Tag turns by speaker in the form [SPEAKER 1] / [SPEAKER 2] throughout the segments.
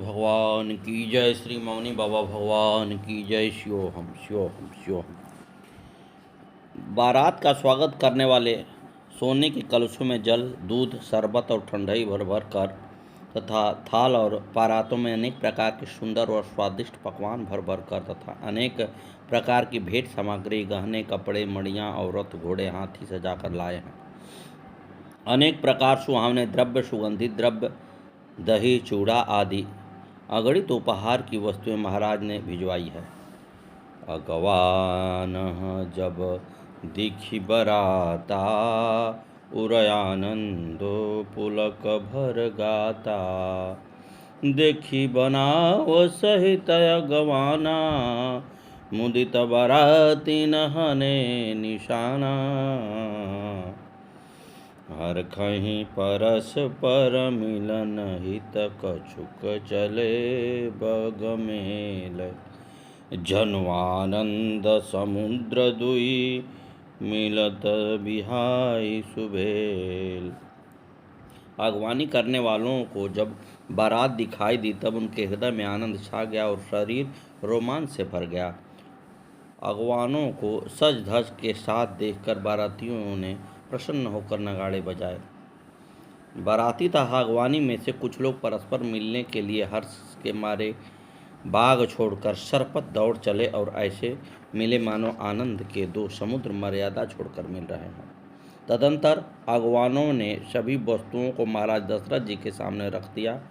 [SPEAKER 1] भगवान की जय। श्री मौनी बाबा भगवान की जय। शिवोहम शिवोहम शिवोहम। बारात का स्वागत करने वाले सोने के कलशों में जल, दूध, शरबत और ठंडाई भर भर कर तथा थाल और परातों में अनेक प्रकार के सुंदर और स्वादिष्ट पकवान भर भर कर तथा अनेक प्रकार की भेंट सामग्री, गहने, कपड़े, मड़ियाँ, औरत, घोड़े, हाथी सजाकर लाए हैं। अनेक प्रकार सुहावने द्रव्य, सुगंधित द्रव्य, दही, चूड़ा आदि अगणित उपहार की वस्तुएं महाराज ने भिजवाई है। अगवान जब दिखी बराता, उरयानंदो पुलक भर गाता। देखी बनाव सहित अगवाना, मुदित बराती नहने निशाना। हर कहीं परस पर मिलन हित, कछुक चले बग मेल। जन्वानंद समुद्र दुई, मिलत बिहाई सुबेल। अगवानी करने वालों को जब बारात दिखाई दी तब उनके हृदय में आनंद छा गया और शरीर रोमांच से भर गया। अगवानों को सज धज के साथ देखकर बारातियों ने प्रसन्न होकर नगाड़े बजाए। बाराती तथा अगवानी में से कुछ लोग परस्पर मिलने के लिए हर्ष के मारे बाग छोड़कर सरपट दौड़ चले और ऐसे मिले मानो आनंद के दो समुद्र मर्यादा छोड़कर मिल रहे हों। तदंतर अगवानों ने सभी वस्तुओं को महाराज दशरथ जी के सामने रख दिया।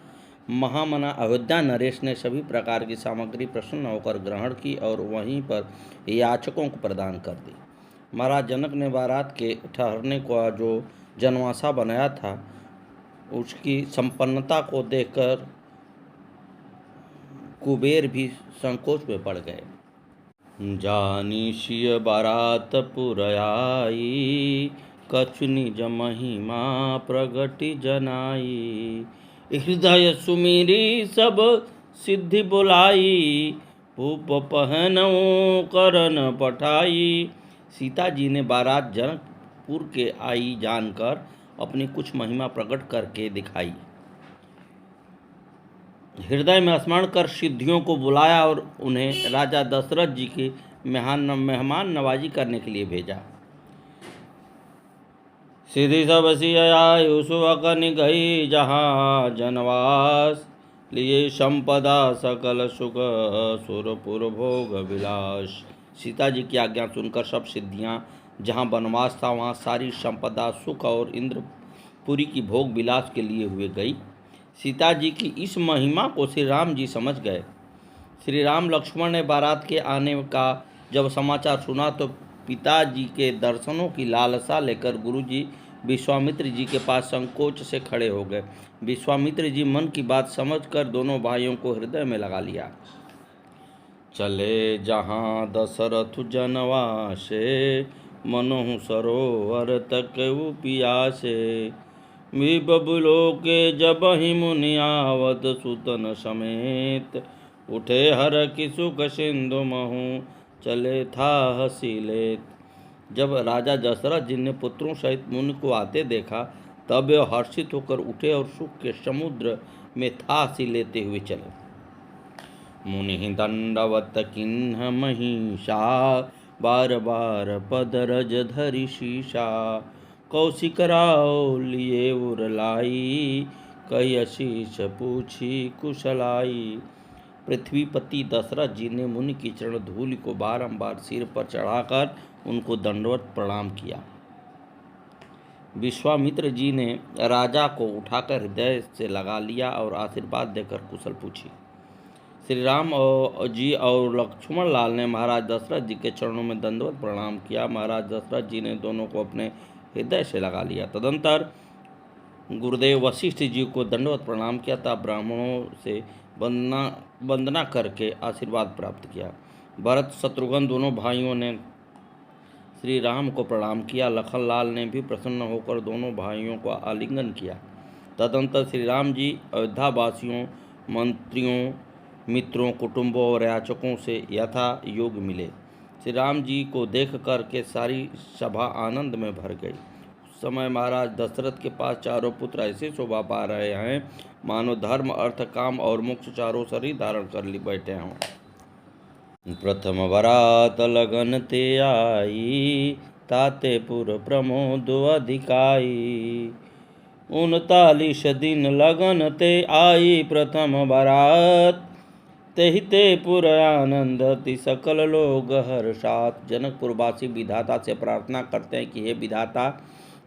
[SPEAKER 1] महामना अयोध्या नरेश ने सभी प्रकार की सामग्री प्रसन्न होकर ग्रहण की और वहीं पर याचकों को प्रदान कर दी। महाराज जनक ने बारात के ठहरने का जो जनवासा बनाया था उसकी संपन्नता को देखकर कुबेर भी संकोच में पड़ गए। जानी सिय बारात पुरयाई, कछु निज महिमा प्रगति जनाई। हृदय सुमिरी सब सिद्धि बुलाई, भूप पहनौ करन पठाई। सीता जी ने बारात जनकपुर के आई जानकर अपनी कुछ महिमा प्रकट करके दिखाई। हृदय में स्मरण कर सिद्धियों को बुलाया और उन्हें राजा दशरथ जी की मेहमान नवाजी करने के लिए भेजा। सिद्धि सब सिय आयु सुअकन गई, जहाँ जनवास लिए संपदा सकल सुख, सुरपुर भोग विलास। सीता जी की आज्ञा सुनकर सब सिद्धियां जहाँ बनवास था वहाँ सारी संपदा, सुख और इंद्रपुरी की भोग विलास के लिए हुए गई। सीता जी की इस महिमा को श्री राम जी समझ गए। श्री राम लक्ष्मण ने बारात के आने का जब समाचार सुना तो पिताजी के दर्शनों की लालसा लेकर गुरुजी विश्वामित्र जी के पास संकोच से खड़े हो गए। विश्वामित्र जी मन की बात समझकर दोनों भाइयों को हृदय में लगा लिया। चले जहाँ दशरथ जनवासे, मनोहु सरोवर तक पियासे। बबुलो के जब ही मुनि आवत, सुतन समेत उठे हर की सुख सिंधु महु, चले था हसी लेत। जब राजा दशरथ जी ने पुत्रों सहित मुनि को आते देखा तब वे हर्षित होकर उठे और सुख के समुद्र में था हसी लेते हुए चले। मुनि दंडवत किन्ह महिषा, बार बार पद रज धरि शीशा। कौशिक राव लिए उरलाई, कई आशीष पूछी कुशलाई। पृथ्वीपति दशरथ जी ने मुनि की चरण धूलि को बारंबार सिर पर चढ़ाकर उनको दंडवत प्रणाम किया। विश्वामित्र जी ने राजा को उठाकर हृदय से लगा लिया और आशीर्वाद देकर कुशल पूछी। श्री राम जी और लक्ष्मण लाल ने महाराज दशरथ जी के चरणों में दंडवत प्रणाम किया। महाराज दशरथ जी ने दोनों को अपने हृदय से लगा लिया। तदंतर गुरुदेव वशिष्ठ जी को दंडवत प्रणाम किया तथा ब्राह्मणों से वंदना करके आशीर्वाद प्राप्त किया। भरत शत्रुघ्न दोनों भाइयों ने श्री राम को प्रणाम किया। लखन लाल ने भी प्रसन्न होकर दोनों भाइयों को आलिंगन किया। तदंतर श्री राम जी अयोध्यावासियों, मंत्रियों, मित्रों, कुटुंबों और याचकों से यथा योग मिले। श्री राम जी को देख कर के सारी सभा आनंद में भर गई। समय महाराज दशरथ के पास चारों पुत्र ऐसे शोभा पा रहे हैं मानो धर्म अर्थ काम और मोक्ष चारों शरीर धारण कर ली बैठे हों। प्रथम बरात लगन ते आई, ताते पुर प्रमोद अधिकाई। 39 दिन लगन ते आई, प्रथम बरात तेहिते पुर आनंद ति सकल लोग हर्षात। जनकपुरवासी विधाता से प्रार्थना करते हैं कि हे विधाता,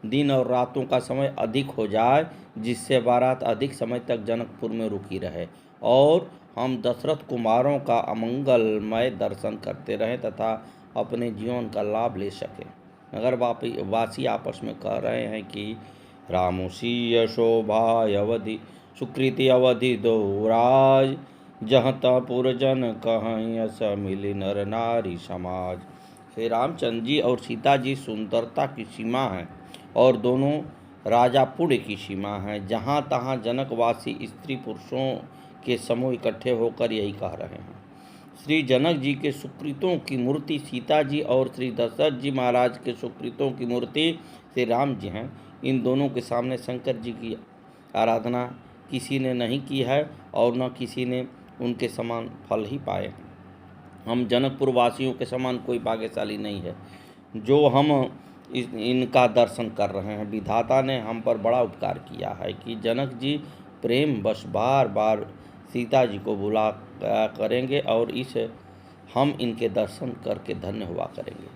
[SPEAKER 1] दिन और रातों का समय अधिक हो जाए, जिससे बारात अधिक समय तक जनकपुर में रुकी रहे और हम दशरथ कुमारों का अमंगलमय दर्शन करते रहें तथा अपने जीवन का लाभ ले सकें। नगर वासी आपस में कह रहे हैं कि रामुषीय शोभा अवधि सुकृति अवधि दो राज, जहाँ तापुर जन कहीं अस मिली नर नारी समाज। श्री रामचंद्र जी और सीता जी सुंदरता की सीमा है और दोनों राजा पुण्य की सीमा है। जहाँ तहाँ जनकवासी स्त्री पुरुषों के समूह इकट्ठे होकर यही कह रहे हैं। श्री जनक जी के सुकृतों की मूर्ति सीता जी और श्री दशरथ जी महाराज के सुकृतों की मूर्ति श्री राम जी हैं। इन दोनों के सामने शंकर जी की आराधना किसी ने नहीं की है और न किसी ने उनके समान फल ही पाए। हम जनकपुर वासियों के समान कोई भाग्यशाली नहीं है जो हम इनका दर्शन कर रहे हैं। विधाता ने हम पर बड़ा उपकार किया है कि जनक जी प्रेम बस बार बार सीता जी को बुला करेंगे और हम इनके दर्शन करके धन्य हुआ करेंगे।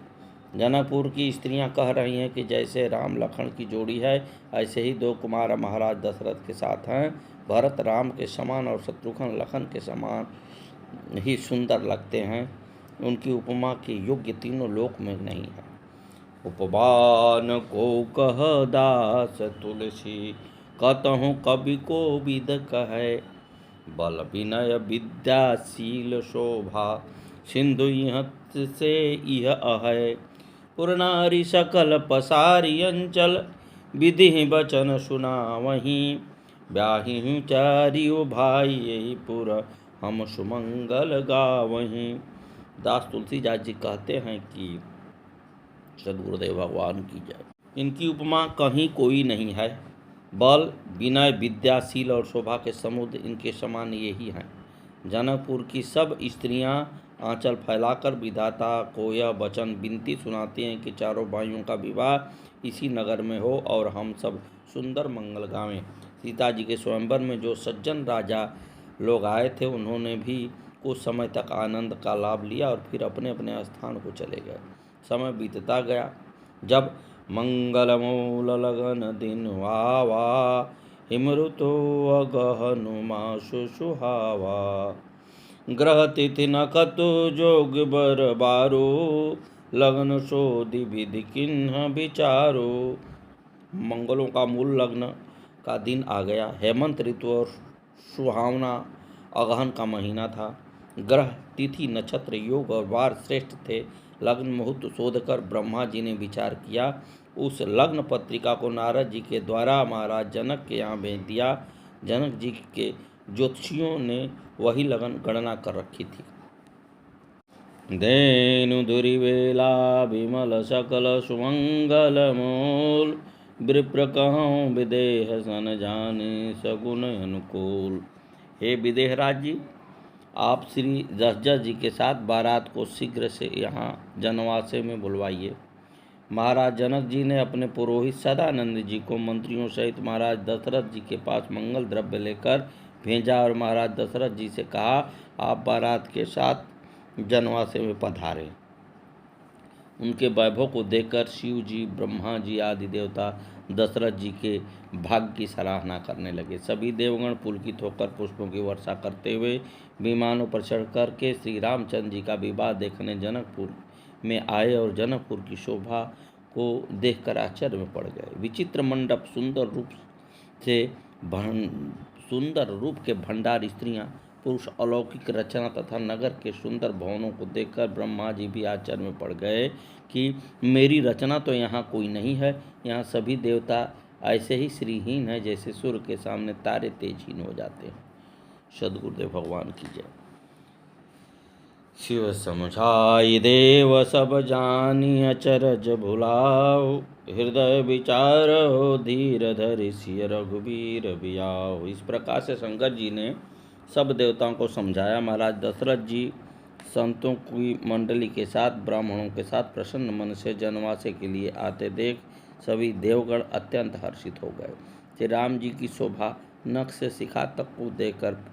[SPEAKER 1] जनकपुर की स्त्रियां कह रही हैं कि जैसे राम लखन की जोड़ी है, ऐसे ही दो कुमार महाराज दशरथ के साथ हैं। भरत राम के समान और शत्रुघ्न लखन के समान ही सुंदर लगते हैं। उनकी उपमा के योग्य तीनों लोक में नहीं है। उपमान को कह दास तुलसी, कतहु कवि को विद कहे। बल विनय विद्याशील शोभा, सिंधु इहत से इह अहै। पुरनारी सकल पसारी अंचल, विधि बचन सुनावहीं। ब्याहि चारियो भाई यही पुर, हम सुमंगल गावहीं। दास तुलसीदास जी कहते हैं कि सद्गुरुदेव भगवान की जय। इनकी उपमा कहीं कोई नहीं है। बल विनय विद्याशील और शोभा के समुद्र इनके समान यही हैं। जनकपुर की सब स्त्रियां आंचल फैलाकर विधाता को यह वचन विनती सुनाती हैं कि चारों भाइयों का विवाह इसी नगर में हो और हम सब सुंदर मंगल गावें। सीता जी के स्वयंवर में जो सज्जन राजा लोग आए थे, उन्होंने भी कुछ समय तक आनंद का लाभ लिया और फिर अपने अपने स्थान को चले गए। समय बीतता गया। जब मंगल मूल लगन दिन आवा, हिमृतो अगहनु मासु सुहावा। ग्रह तिथि नखतु जोग बर बारो, लगन शोधि विधि किन्ह विचारो। मंगलों का मूल लग्न का दिन आ गया। हेमंत ऋतु और सुहावना अगहन का महीना था। ग्रह तिथि नक्षत्र योग और वार श्रेष्ठ थे। लग्न मुहूर्त शोध कर ब्रह्मा जी ने विचार किया। उस लग्न पत्रिका को नारद जी के द्वारा महाराज जनक के यहाँ भेज दिया। जनक जी के ज्योतिषियों ने वही लगन गणना कर रखी थी। धेनु धुरि वेला विमल सकल सुमंगल मूल, विप्र कहूँ विदेह सन जाने सगुन अनुकूल। हे विदेहराज जी, आप श्री दशरथ जी के साथ बारात को शीघ्र से यहाँ जनवासे में बुलवाइए। महाराज जनक जी ने अपने पुरोहित सदानंद जी को मंत्रियों सहित महाराज दशरथ जी के पास मंगल द्रव्य लेकर भेजा और महाराज दशरथ जी से कहा, आप बारात के साथ जनवासे में पधारें। उनके वैभव को देखकर शिव जी, ब्रह्मा जी आदि देवता दशरथ जी के भाग्य की सराहना करने लगे। सभी देवगण पुलकित होकर पुष्पों की वर्षा करते हुए विमानों पर चढ़ कर के श्री रामचंद्र जी का विवाह देखने जनकपुर में आए और जनकपुर की शोभा को देखकर आश्चर्य में पड़ गए। विचित्र मंडप, सुंदर रूप के भंडार, स्त्रियां, पुरुष, अलौकिक रचना तथा नगर के सुंदर भवनों को देखकर ब्रह्मा जी भी आश्चर्य में पड़ गए कि मेरी रचना तो यहाँ कोई नहीं है। यहाँ सभी देवता ऐसे ही श्रीहीन हैं जैसे सूर्य के सामने तारे तेजहीन हो जाते हैं। सद्गुरुदेव भगवान की जय। शिव समझाई देव सब जानी अचरज भुलाओ, हृदय विचारो धीर धरि सिय रघुबीर बियाओ। इस प्रकार से शंकर जी ने सब देवताओं को समझाया। महाराज दशरथ जी संतों की मंडली के साथ, ब्राह्मणों के साथ प्रसन्न मन से जनवासे के लिए आते देख सभी देवगण अत्यंत हर्षित हो गए। श्री राम जी की शोभा नख से शिखा तक को देखकर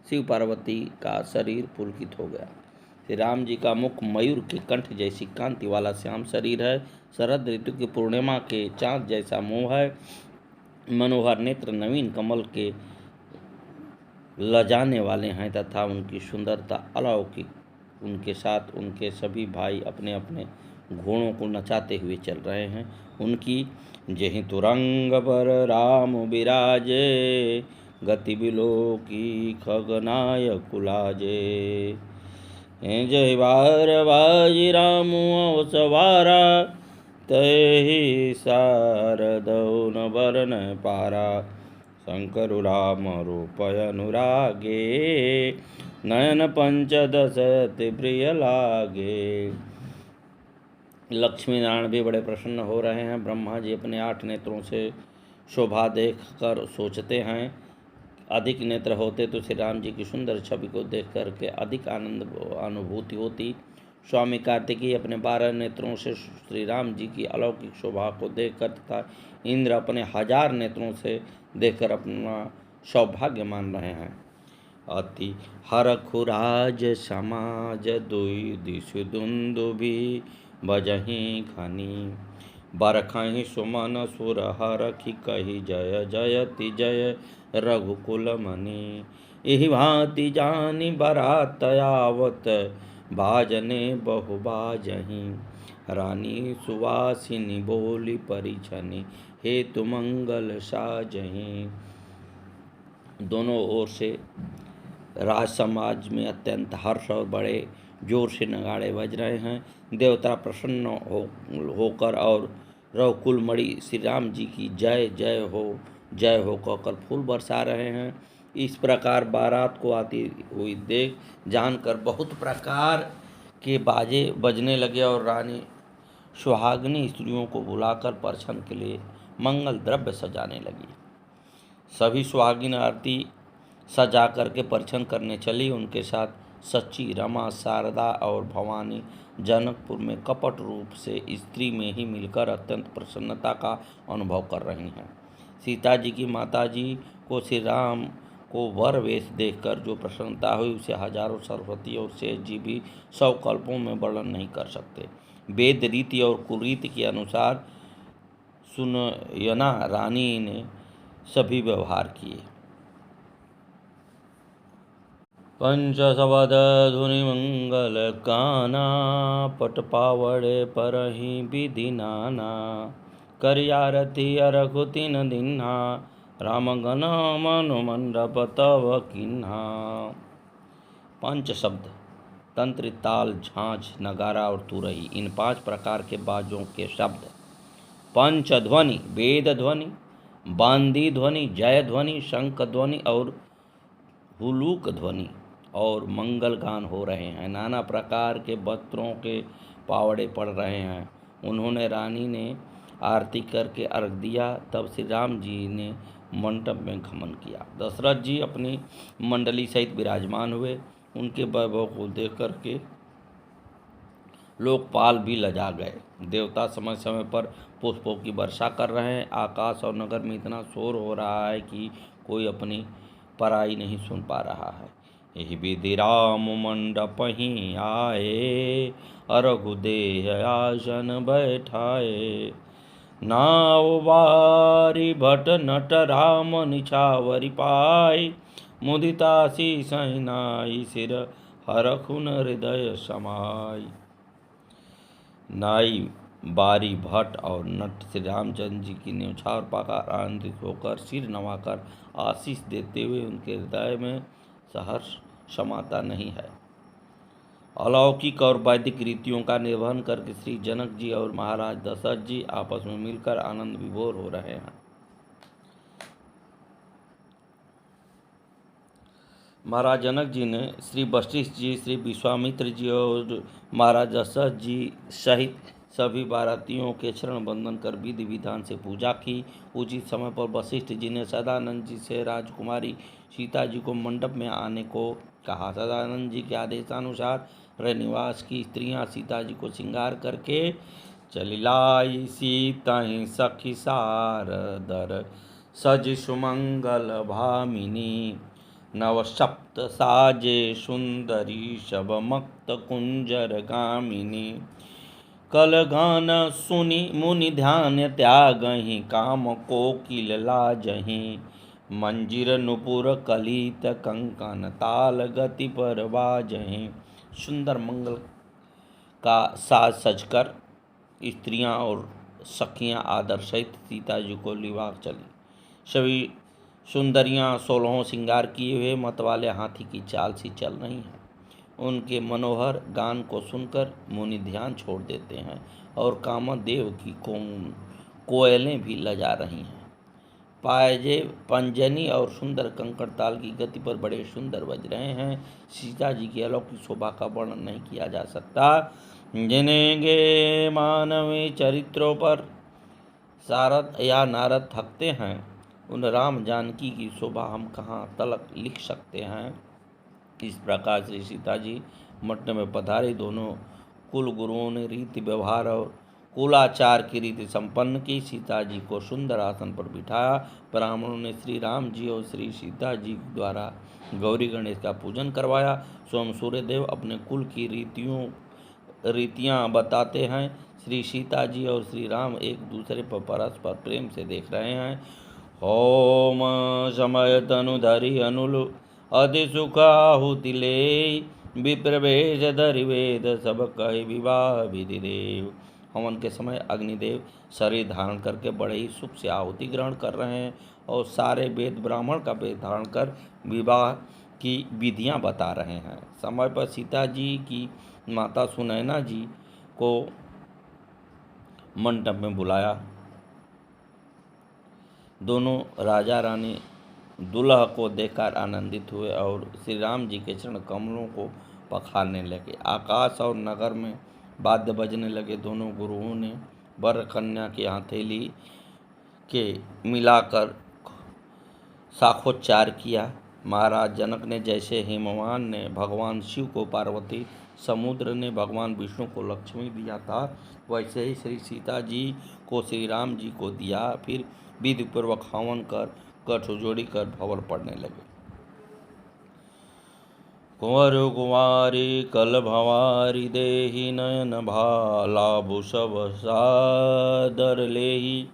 [SPEAKER 1] शिव पार्वती का शरीर पुलकित हो गया। श्री राम जी का मुख मयूर के कंठ जैसी कांति वाला श्याम शरीर है। शरद ऋतु की पूर्णिमा के चाँद जैसा मुँह है। मनोहर नेत्र नवीन कमल के लजाने वाले हैं तथा उनकी सुंदरता अलौकिक। उनके साथ उनके सभी भाई अपने अपने घोड़ों को नचाते हुए चल रहे हैं। उनकी जेहि तुरंग पर राम विराजे, गति बिलो की खगनाय कुलाजे। जय बार बाजी राम सवारा, तहि शारदौ न बरन पारा। शंकर राम रूपय अनुरागे, नयन पंचदश अति प्रिय लागे। लक्ष्मी नारायण भी बड़े प्रसन्न हो रहे हैं। ब्रह्मा जी अपने 8 नेत्रों से शोभा देखकर सोचते हैं, अधिक नेत्र होते तो श्री राम जी की सुंदर छवि को देख करके अधिक आनंद अनुभूति होती। स्वामी कार्तिकेय अपने 12 नेत्रों से श्री राम जी की अलौकिक शोभा को देखकर तथा इंद्र अपने 1000 नेत्रों से देखकर अपना सौभाग्य मान रहे हैं। अति हरखुराज समाज दुई दिशु दुंदुभि, बजहि खनि बरखहि सुमन सुर हरखि कहि जय जयति जय रघुकुल मनि। एहि भांति जानि बरात आवत, बाजने बहु बाजहि। रानी सुवासिनी बोली परिछनि, हेतु मंगल साजहि। दोनों ओर से राज समाज में अत्यंत हर्ष और बड़े जोर से नगाड़े बज रहे हैं। देवता प्रसन्न होकर और रघुकुलमणि श्री राम जी की जय जय हो कहकर फूल बरसा रहे हैं। इस प्रकार बारात को आती हुई देख जानकर बहुत प्रकार के बाजे बजने लगे और रानी सुहागिनी स्त्रियों को बुलाकर परछन के लिए मंगल द्रव्य सजाने लगी। सभी सुहागिन आरती सजा करके परछन करने चली। उनके साथ सच्ची, रमा, शारदा और भवानी जनकपुर में कपट रूप से स्त्री में ही मिलकर अत्यंत प्रसन्नता का अनुभव कर रही हैं। सीता जी की माता जी को श्री राम को वर वेश देखकर जो प्रसन्नता हुई उसे हजारों सरस्वती और शेष जी भी 100 कल्पों में वर्णन नहीं कर सकते। वेद रीति और कुरीति के अनुसार सुनयना रानी ने सभी व्यवहार किए। पंचशबद धुनि मंगल काना, पट पावड़े परहि विधि नाना। करियारती अरघु 3 दिन्हा, राम गण मनु मंडप तव किन्हा। पंच शब्द तंत्र, ताल, झांझ, नगारा और तुरही, इन 5 प्रकार के बाजों के शब्द। पंच ध्वनि, वेद ध्वनि, बांदी ध्वनि, जय ध्वनि, शंख ध्वनि और हुलूक ध्वनि और मंगल गान हो रहे हैं। नाना प्रकार के वस्त्रों के पावड़े पड़ रहे हैं। उन्होंने रानी ने आरती करके अर्घ दिया। तब श्री राम जी ने मंडप में गमन किया। दशरथ जी अपनी मंडली सहित विराजमान हुए। उनके वैभव को देख करके लोकपाल भी लजा गए। देवता समय समय पर पुष्पों की वर्षा कर रहे हैं। आकाश और नगर में इतना शोर हो रहा है कि कोई अपनी पराई नहीं सुन पा रहा है। यही विधि राम मंडप ही आए, अरघु देह आसन बैठाए। नाव बारी भट नट राम निछावरी पाई, मुदिता शीस नाई सिर हरखुन हृदय समाई। नाई, बारी, भट्ट और नट श्री रामचंद्र जी की न्यौछावर पाकर आनंदित होकर सिर नवाकर आशीष देते हुए उनके हृदय में सहर्ष समाता नहीं है। अलौकिक और वैदिक रीतियों का निर्वहन करके श्री जनक जी और महाराज दशरथ जी आपस में मिलकर आनंद विभोर हो रहे हैं। महाराज जनक जी ने श्री वशिष्ठ जी, श्री विश्वामित्र जी और महाराज दशरथ जी सहित सभी बारातियों के चरण बंदन कर विधि विधान से पूजा की। उचित समय पर वशिष्ठ जी ने सदानंद जी से राजकुमारी सीता जी को मंडप में आने को कहा। सदानंद जी के आदेशानुसार रनिवास की स्त्रियां सीता जी को श्रृंगार करके चलिलाई सीता ही सखी सारदर सज सुमंगल भामिनी नव सप्त साजे सुंदरी शब मक्त कुंजर गामिनी कल गान सुनि मुनि ध्यान त्यागहि काम कोकिल लाजहि मंजीर नुपुर कलित कंकन ताल गति पर बाजहि। सुंदर मंगल का साज सजकर स्त्रियां और सखियां आदर सहित सीता जी को लिवा चली। सभी सुंदरियां 16 श्रृंगार किए हुए मतवाले हाथी की चाल सी चल रही हैं। उनके मनोहर गान को सुनकर मुनि ध्यान छोड़ देते हैं और कामदेव की कोयलें भी लजा रही हैं। पायजे पंजनी और सुंदर कंकड़ ताल की गति पर बड़े सुंदर बज रहे हैं। सीता जी की अलौकिक शोभा का वर्णन नहीं किया जा सकता। जिन्हें गे मानवी चरित्रों पर सारद या नारद थकते हैं, उन राम जानकी की शोभा हम कहाँ तलक लिख सकते हैं। इस प्रकार श्री सीता जी मठ में पधारे। दोनों कुल गुरुओं ने रीति व्यवहार और कुलाचार की रीति संपन्न की। सीता जी को सुंदर आसन पर बिठाया। ब्राह्मणों ने श्री राम जी और श्री सीता जी द्वारा गौरी गणेश का पूजन करवाया। स्वयं सूर्यदेव अपने कुल की रीतियाँ बताते हैं। श्री सीता जी और श्री राम एक दूसरे पर परस्पर प्रेम से देख रहे हैं। ओम समय तनु धरि अनुल अति सुख आहुति ले विप्रवेश धरि वेद सब कहे विवाह विधि देव। हवन के समय अग्निदेव शरीर धारण करके बड़े ही सुख से आहुति ग्रहण कर रहे हैं और सारे वेद ब्राह्मण का वेद धारण कर विवाह की विधियां बता रहे हैं। समय पर सीता जी की माता सुनैना जी को मंडप में बुलाया। दोनों राजा रानी दुल्हा को देखकर आनंदित हुए और श्री राम जी के चरण कमलों को पखारने लगे। आकाश और नगर में वाद्य बजने लगे। दोनों गुरुओं ने वर कन्या की हथेली के मिलाकर साखोच्चार किया। महाराज जनक ने जैसे हिमवान ने भगवान शिव को पार्वती, समुद्र ने भगवान विष्णु को लक्ष्मी दिया था, वैसे ही श्री सीता जी को श्री राम जी को दिया। फिर विधि पूर्वक हवन कर कठजोड़ी कर भंवर पड़ने लगे। कुंवर कुंवारी कल भंवारी देहि नयन भाला भूषव सादर लेहि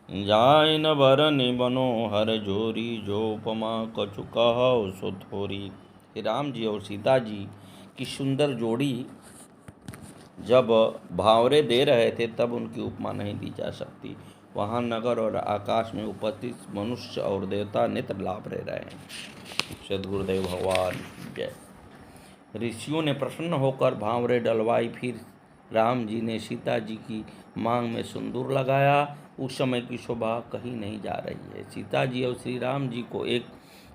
[SPEAKER 1] जाइन भरनि मनोहर जोरी जोपमा कछु कहु सो थोरी। राम जी और सीता जी की सुंदर जोड़ी जब भावरे दे रहे थे तब उनकी उपमा नहीं दी जा सकती। वहाँ नगर और आकाश में उपस्थित मनुष्य और देवता नेत्र लाभ रहे हैं। सद्गुरुदेव भगवान जय। ऋषियों ने प्रसन्न होकर भांवरे डलवाई। फिर राम जी ने सीता जी की मांग में सिंदूर लगाया। उस समय की शोभा कहीं नहीं जा रही है। सीता जी और श्री राम जी को एक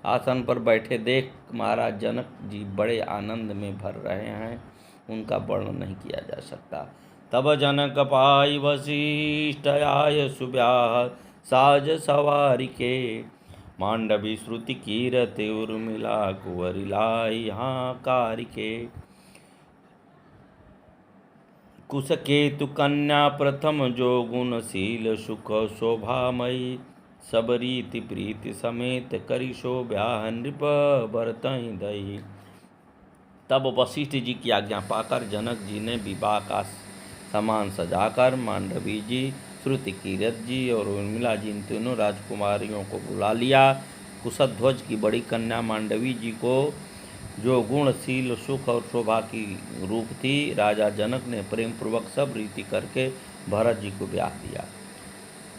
[SPEAKER 1] आसन पर बैठे देख महाराज जनक जी बड़े आनंद में भर रहे हैं। उनका वर्णन नहीं किया जा सकता। तब जनक पाई वशिष्ठ आय सुब्याह साज सवारी के मांडवी श्रुति कीरत उर्मिला कुंवरी लाई हाकारी के। कुशकेतु कन्या प्रथम जो गुणशील सुख शोभामयी सब रीति प्रीति समेत करी शोभ्याह नृप बरतहि दई। तब वशिष्ठ जी की आज्ञा पाकर जनक जी ने विवाह का सामान सजाकर मांडवी जी, श्रुति कीरत जी और उर्मिला जी इन तीनों राजकुमारियों को बुला लिया। कुशध्वज की बड़ी कन्या मांडवी जी को जो गुणशील सुख और शोभा की रूप थी, राजा जनक ने प्रेम पूर्वक सब रीति करके भरत जी को ब्याह दिया।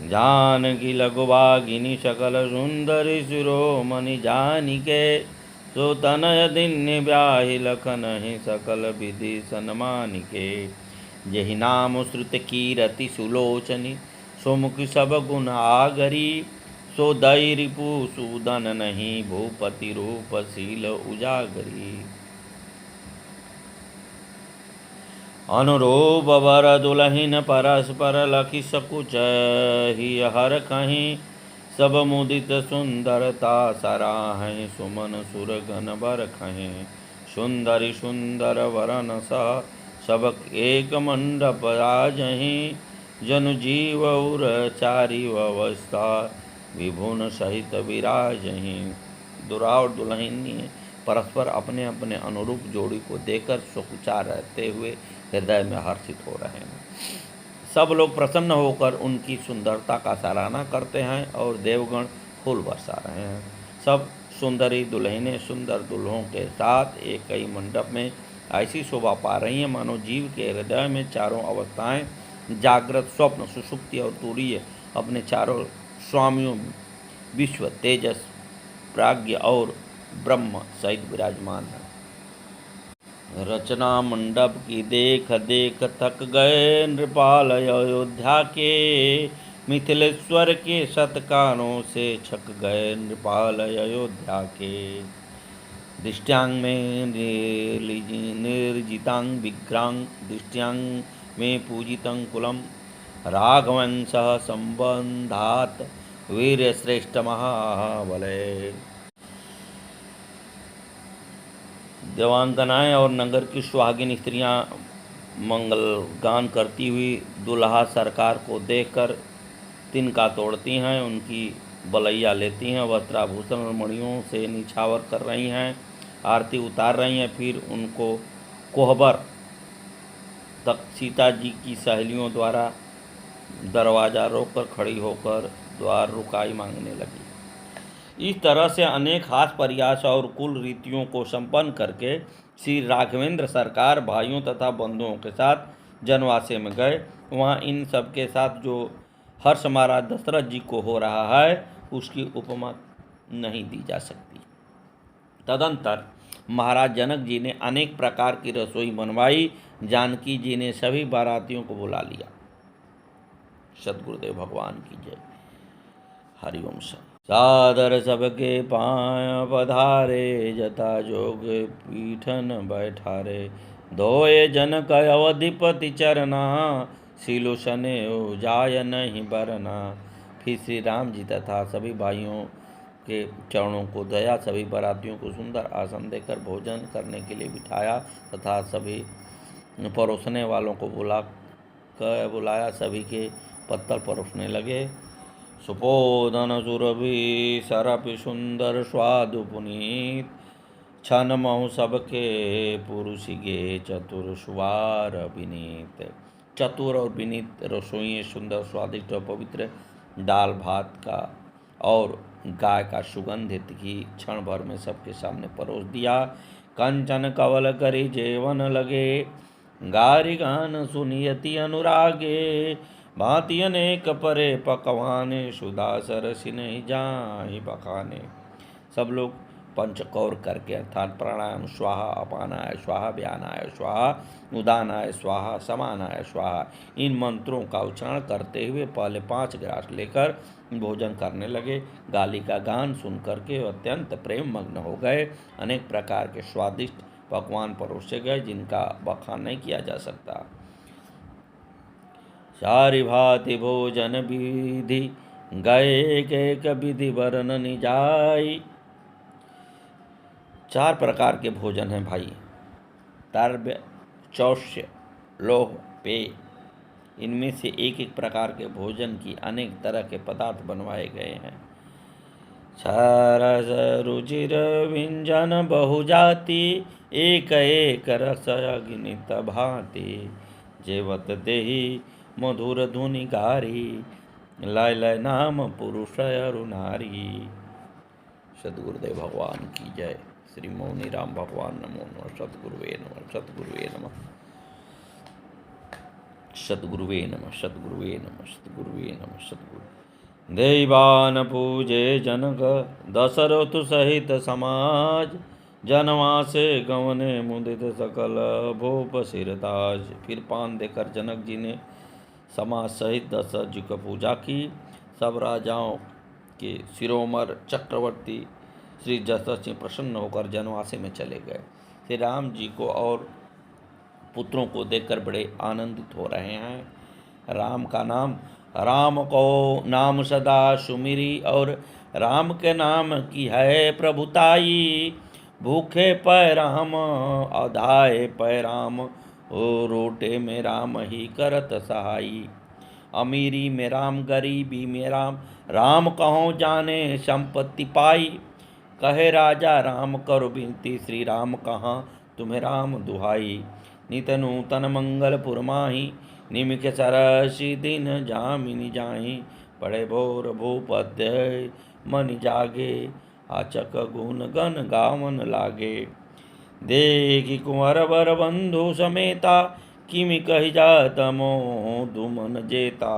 [SPEAKER 1] जानकी लघुभागिनी सकल सुंदरी शिरोमणि जानिके सो तनय दिन्य ब्याहि लखन ही सकल विधि सन्मानिके। यही नाम श्रुत कीरति सुलोचनी सुमुखी सब गुण आगरी सो दई रिपु सूदन नहीं, भूपति रूप शील उजागरी। अनुरूप वर दुलहिन परस्पर लखि सकुच, ही हर कहीं सब मुदित सुंदरता सराहें, सुमन सुरगन बर कहें। सुंदरी सुंदर वरन सा सब एक मंडप राजहीं, जनु जीव उर चारी अवस्था, विभुन सहित विराजहीं। दुल्हा और दुल्हन परस्पर अपने अपने अनुरूप जोड़ी को देखकर सुकुचार रहते हुए हृदय में हर्षित हो रहे हैं। सब लोग प्रसन्न होकर उनकी सुंदरता का सराहना करते हैं और देवगण फूल बरसा रहे हैं। सब सुंदरी दुल्हनें सुंदर दुल्हों के साथ एक ही मंडप में ऐसी शोभा पा रही हैं मानो जीव के हृदय में चारों अवस्थाएं, जागृत, स्वप्न, सुषुप्ति और तुरीय, अपने चारों स्वामियों विश्व, तेजस, प्राज्ञ और ब्रह्म सहित विराजमान है। रचना मंडप की देख देख थक गए नृपाल अयोध्या के, मिथिलेश्वर के सत्कारों से छक गए नृपाल अयोध्या के। दृष्टांग में निर्जितांग विग्रांग, दृष्टांग में पूजितं कुलम, राघवंश संबंधात वीर श्रेष्ठ महाबले। देवांगनाएं और नगर की सुहागिन स्त्रियां मंगल गान करती हुई दुल्हा सरकार को देखकर तिनका तोड़ती हैं, उनकी बलैया लेती हैं, वस्त्राभूषण और मणियों से निछावर कर रही हैं, आरती उतार रही हैं। फिर उनको कोहबर तक सीता जी की सहेलियों द्वारा दरवाज़ा रोककर खड़ी होकर द्वार रुकाई मांगने लगी। इस तरह से अनेक हास प्रयास और कुल रीतियों को संपन्न करके श्री राघवेंद्र सरकार भाइयों तथा बंधुओं के साथ जनवासे में गए। वहाँ इन सब के साथ जो हर्ष महाराज दशरथ जी को हो रहा है उसकी उपमा नहीं दी जा सकती। तदंतर महाराज जनक जी ने अनेक प्रकार की रसोई बनवाई। जानकी जी ने सभी बारातियों को बुला लिया। सद्गुरुदेव भगवान की जय। हरिओम सर। सादर सबके पाय पधारे, जता जोग पीठन बैठारे। धोए जनक अवधिपति चरना, सिलो सने जाय नहीं बरना। फिर श्री राम जी तथा सभी भाइयों के चरणों को दया, सभी बारातियों को सुंदर आसन देकर भोजन करने के लिए बिठाया तथा सभी परोसने वालों को बुलाया। सभी के पत्तल परोसने लगे। सुपोधन सुरभि सरपि सुंदर स्वादु पुनीत, छन महु सबके पुरुषिगे चतुर सुवार विनीत। चतुर और विनीत रसोइये सुंदर, स्वादिष्ट और पवित्र दाल भात का और गाय का सुगंधित घी क्षण भर में सबके सामने परोस दिया। कंचन कवल करी जेवन लगे, गारी गान सुनियति अनुरागे। भांति अनेक परे पकवाने, सुधा सरसि नहीं जाहि बखाने। सब लोग पंचकौर करके अर्थात प्राणायाम स्वाहा, अपानाय स्वाहा, व्यानाय स्वाहा, उदानाय स्वाहा, समानाय स्वाहा, इन मंत्रों का उच्चारण करते हुए पहले 5 ग्रास लेकर भोजन करने लगे। गाली का गान सुन करके अत्यंत प्रेम मग्न हो गए। अनेक प्रकार के स्वादिष्ट पकवान परोसे गए जिनका बखान नहीं किया जा सकता। सारी भांति भोजन विधि, गए एक विधि वर्णन जाई। 4 प्रकार के भोजन हैं भाई। तर्ब्य, चौष्य, लोह, पेय। इनमें से एक एक प्रकार के भोजन की अनेक तरह के पदार्थ बनवाए गए हैं। सरस रुचिर व्यंजन बहुजाति, एक एक रस अगणित भांति। जेवत देहि मधुर धुनि गारी, लय लय नाम पुरुष अरु नारी। सद्गुरुदेव भगवान की जय। श्री मौनी राम भगवान नमो नमः। सद्गुरुवे नमः। सद्गुरुवे नमः। सद्गुरुवे नमः। सद्गुरुवे नमः। सद्गुरुवे नमः। सद्गुरु। देवान पूजे जनक, दशरथ सहित समाज। जनवासे गवने मुदित सकल, भूप सिरताज। फिर पान देकर जनक जी ने समाज सहित दशरथ जी को पूजा की। सब राजाओं के शिरोमणि चक्रवर्ती श्री दशरथ सिंह प्रसन्न होकर जनवासी में चले गए। श्री राम जी को और पुत्रों को देखकर बड़े आनंदित हो रहे हैं। राम का नाम, राम को नाम सदा सुमिरी, और राम के नाम की है प्रभुताई। भूखे पै राम अधाए पै राम, ओ रोटे में राम ही करत सहाई। अमीरी में राम, गरीबी में राम, राम कहो जाने संपत्ति पाई। कहे राजा राम करो बिनती, श्री राम कहाँ तुम्हें राम दुहाई। नित नूतन मंगल पुरमाही, निमिष सरसी दिन जामिनी जाही। पढ़े भोर भूपध्याय मन जागे, आचक गुण गण गावन लागे। देखि कुंवर बर बंधु समेता, किमि कहि जात मोह दुमन जेता।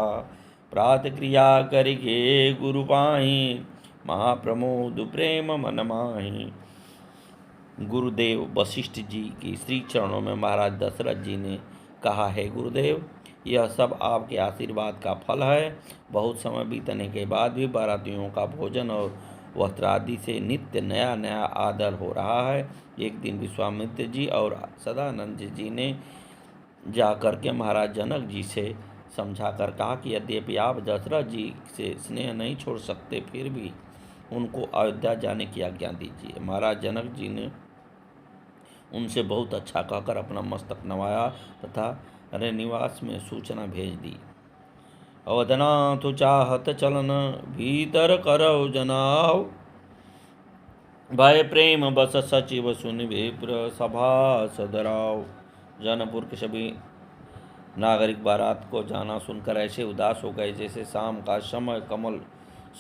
[SPEAKER 1] प्रात क्रिया करिगे गुरु पाही, महाप्रमोद प्रेम मन माही। गुरुदेव वशिष्ठ जी की श्री चरणों में महाराज दशरथ जी ने कहा, है गुरुदेव, यह सब आपके आशीर्वाद का फल है। बहुत समय बीतने के बाद भी बारातियों का भोजन और वस्त्र आदि से नित्य नया नया आदर हो रहा है। एक दिन विश्वामित्र जी और सदानंद जी ने जाकर के महाराज जनक जी से समझा कर कहा कि यद्यपि आप दशरथ जी से स्नेह नहीं छोड़ सकते, फिर भी उनको अयोध्या जाने की आज्ञा दीजिए। महाराज जनक जी ने उनसे बहुत अच्छा कहकर अपना मस्तक नवाया तथा निवास में सूचना भेज दी। अवधनाथ चाहत चलन, भीतर करौ जनाव। भय प्रेम बस सचिव सुन, विप्र सभा सदराव। जनकपुर के सभी नागरिक बारात को जाना सुनकर ऐसे उदास हो गए जैसे शाम का समय कमल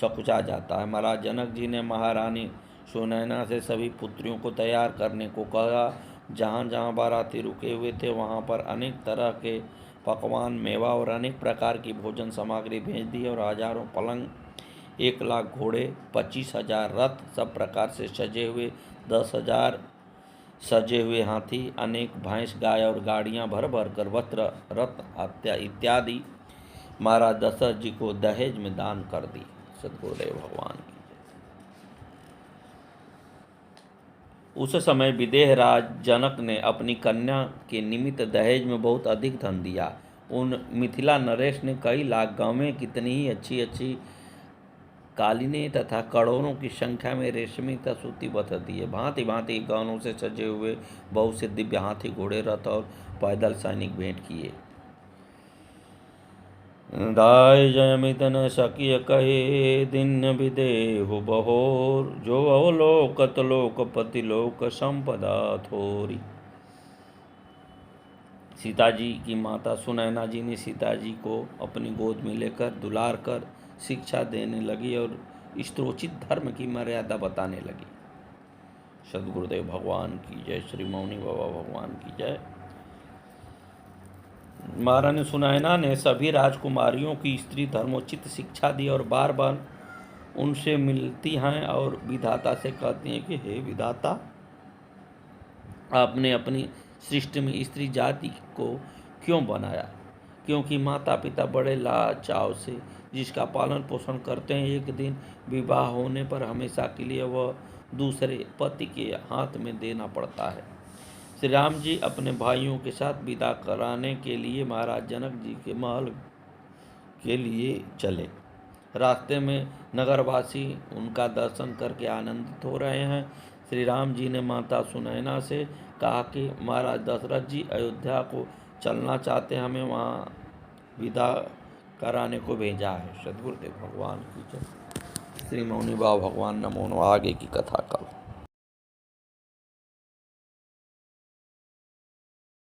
[SPEAKER 1] सकुचा जाता है। महाराज जनक जी ने महारानी सुनैना से सभी पुत्रियों को तैयार करने को कहा। जहाँ जहाँ बाराती रुके हुए थे वहाँ पर अनेक तरह के पकवान, मेवा और अनेक प्रकार की भोजन सामग्री भेज दी, और हजारों पलंग, 1,00,000 घोड़े, 25,000 रथ, सब प्रकार से सजे हुए 10,000 सजे हुए हाथी, अनेक भैंस, गाय और गाड़ियाँ भर भर कर वस्त्र, रथ इत्यादि महाराज दशरथ जी को दहेज में दान कर दी। सद्गुरुदेव भगवान की। उस समय विदेह राज जनक ने अपनी कन्या के निमित्त दहेज में बहुत अधिक धन दिया। उन मिथिला नरेश ने कई लाख गांवें, कितनी ही अच्छी अच्छी कालीने तथा करोड़ों की संख्या में रेशमी तथा सूती वस्त्र दिए। भांति भांति गहनों से सजे हुए बहुत से दिव्य हाथी, घोड़े, रथ और पैदल सैनिक भेंट किए। दाय जयमित न सकिय कहे, दिन विदेहु बहोर। जो अवलोकत लोकपति, लोक संपदा थोरी। सीता जी की माता सुनैना जी ने सीता जी को अपनी गोद में लेकर दुलार कर शिक्षा देने लगी और स्त्रोचित धर्म की मर्यादा बताने लगी। सद्गुरुदेव भगवान की जय। श्री मौनी बाबा भगवान की जय। महारानी सुनैना ने सभी राजकुमारियों की स्त्री धर्मोचित शिक्षा दी और बार बार उनसे मिलती हैं और विधाता से कहती हैं कि हे विधाता, आपने अपनी सृष्टि में स्त्री जाति को क्यों बनाया? क्योंकि माता पिता बड़े लाचाव से जिसका पालन पोषण करते हैं, एक दिन विवाह होने पर हमेशा के लिए वह दूसरे पति के हाथ में देना पड़ता है। श्री राम जी अपने भाइयों के साथ विदा कराने के लिए महाराज जनक जी के महल के लिए चले। रास्ते में नगरवासी उनका दर्शन करके आनंदित हो रहे हैं। श्री राम जी ने माता सुनैना से कहा कि महाराज दशरथ जी अयोध्या को चलना चाहते हैं, हमें वहाँ विदा कराने को भेजा है। सद्गुरुदेव भगवान की जय। श्री मौनी बाबा भगवान नमो। आगे की कथा करो।